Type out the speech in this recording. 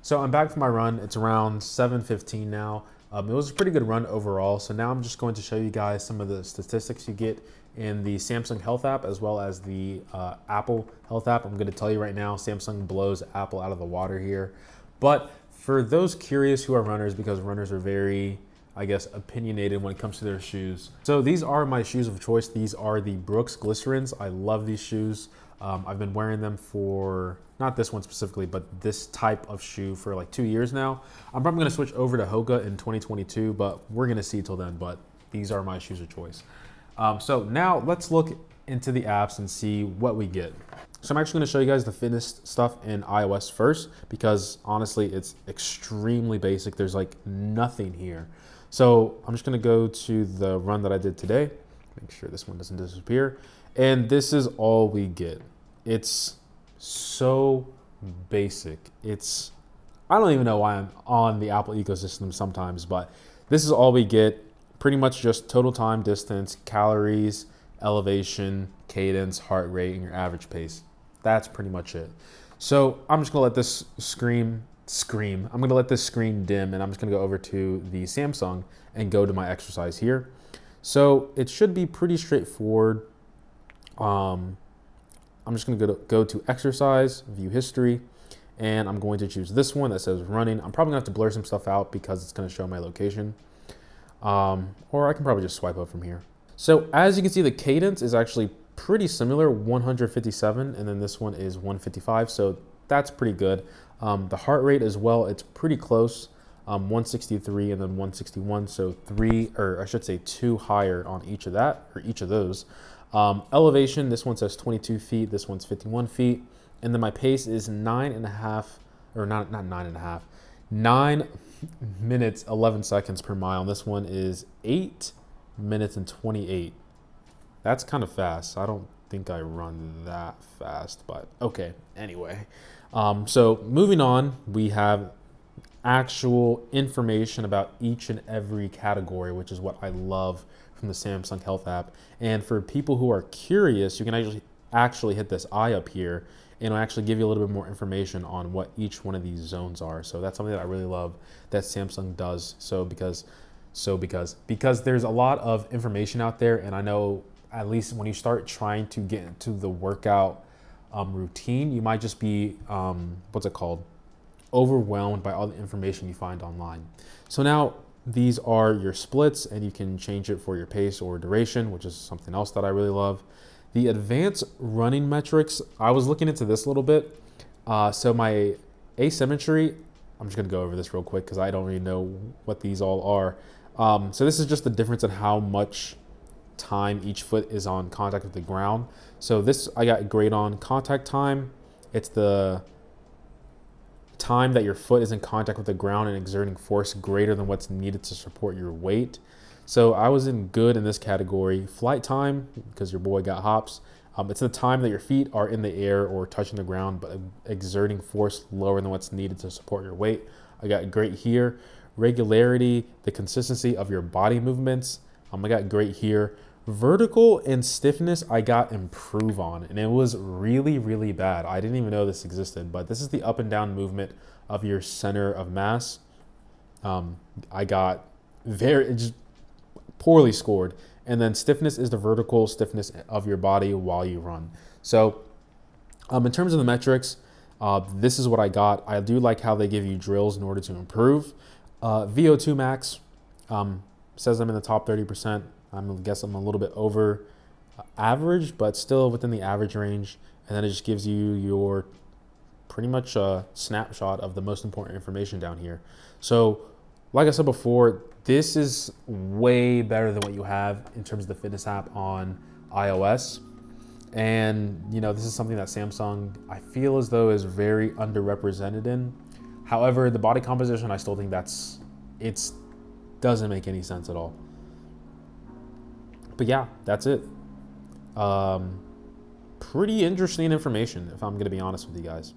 So I'm back from my run. It's around 7:15 now. It was a pretty good run overall. So now I'm just going to show you guys some of the statistics you get in the Samsung Health app as well as the Apple Health app. I'm going to tell you right now, Samsung blows Apple out of the water here. But for those curious who are runners, because runners are very, I guess, opinionated when it comes to their shoes. So these are my shoes of choice. These are the Brooks Glycerins. I love these shoes. I've been wearing them for, not this one specifically, but this type of shoe for like 2 years now. I'm probably gonna switch over to Hoka in 2022, but we're gonna see till then, but these are my shoes of choice. So now let's look into the apps and see what we get. So I'm actually gonna show you guys the fitness stuff in iOS first, because honestly, it's extremely basic. There's like nothing here. So I'm just gonna go to the run that I did today. Make sure this one doesn't disappear. And this is all we get. It's so basic. I don't even know why I'm on the Apple ecosystem sometimes, but this is all we get. Pretty much just total time, distance, calories, elevation, cadence, heart rate, and your average pace. That's pretty much it. So I'm just gonna let this screen. I'm gonna let this screen dim, and I'm just gonna go over to the Samsung and go to my exercise here. So it should be pretty straightforward. I'm just gonna go to exercise, view history, and I'm going to choose this one that says running. I'm probably gonna have to blur some stuff out because it's gonna show my location. Or I can probably just swipe up from here. So as you can see, the cadence is actually pretty similar, 157, and then this one is 155, so that's pretty good. The heart rate as well, it's pretty close, 163 and then 161, so two higher on each of those. Elevation, this one says 22 feet, this one's 51 feet. And then my pace is 9 minutes, 11 seconds per mile. And this one is 8 minutes and 28. That's kind of fast. I don't think I run that fast, but okay, anyway. So moving on, we have actual information about each and every category, which is what I love from the Samsung Health app. And for people who are curious, you can actually hit this eye up here, and it'll actually give you a little bit more information on what each one of these zones are. So that's something that I really love that Samsung does. Because there's a lot of information out there, and I know at least when you start trying to get into the workout routine, you might just be overwhelmed by all the information you find online. So now these are your splits, and you can change it for your pace or duration, which is something else that I really love. The advanced running metrics, I was looking into this a little bit. So my asymmetry, I'm just gonna go over this real quick because I don't really know what these all are. So this is just the difference in how much time each foot is on contact with the ground. So this, I got great on contact time. It's the time that your foot is in contact with the ground and exerting force greater than what's needed to support your weight. So I was in good in this category. Flight time, because your boy got hops. It's the time that your feet are in the air or touching the ground, but exerting force lower than what's needed to support your weight. I got great here. Regularity, the consistency of your body movements. I got great here. Vertical and stiffness, I got improve on, and it was really, really bad. I didn't even know this existed, but this is the up and down movement of your center of mass. I got just poorly scored. And then stiffness is the vertical stiffness of your body while you run. So in terms of the metrics, this is what I got. I do like how they give you drills in order to improve. VO2 max says I'm in the top 30%. I guess I'm a little bit over average, but still within the average range. And then it just gives you your pretty much a snapshot of the most important information down here. So like I said before, this is way better than what you have in terms of the fitness app on iOS. And this is something that Samsung, I feel as though, is very underrepresented in. However, the body composition, I still think it doesn't make any sense at all. But yeah, that's it. Pretty interesting information, if I'm going to be honest with you guys.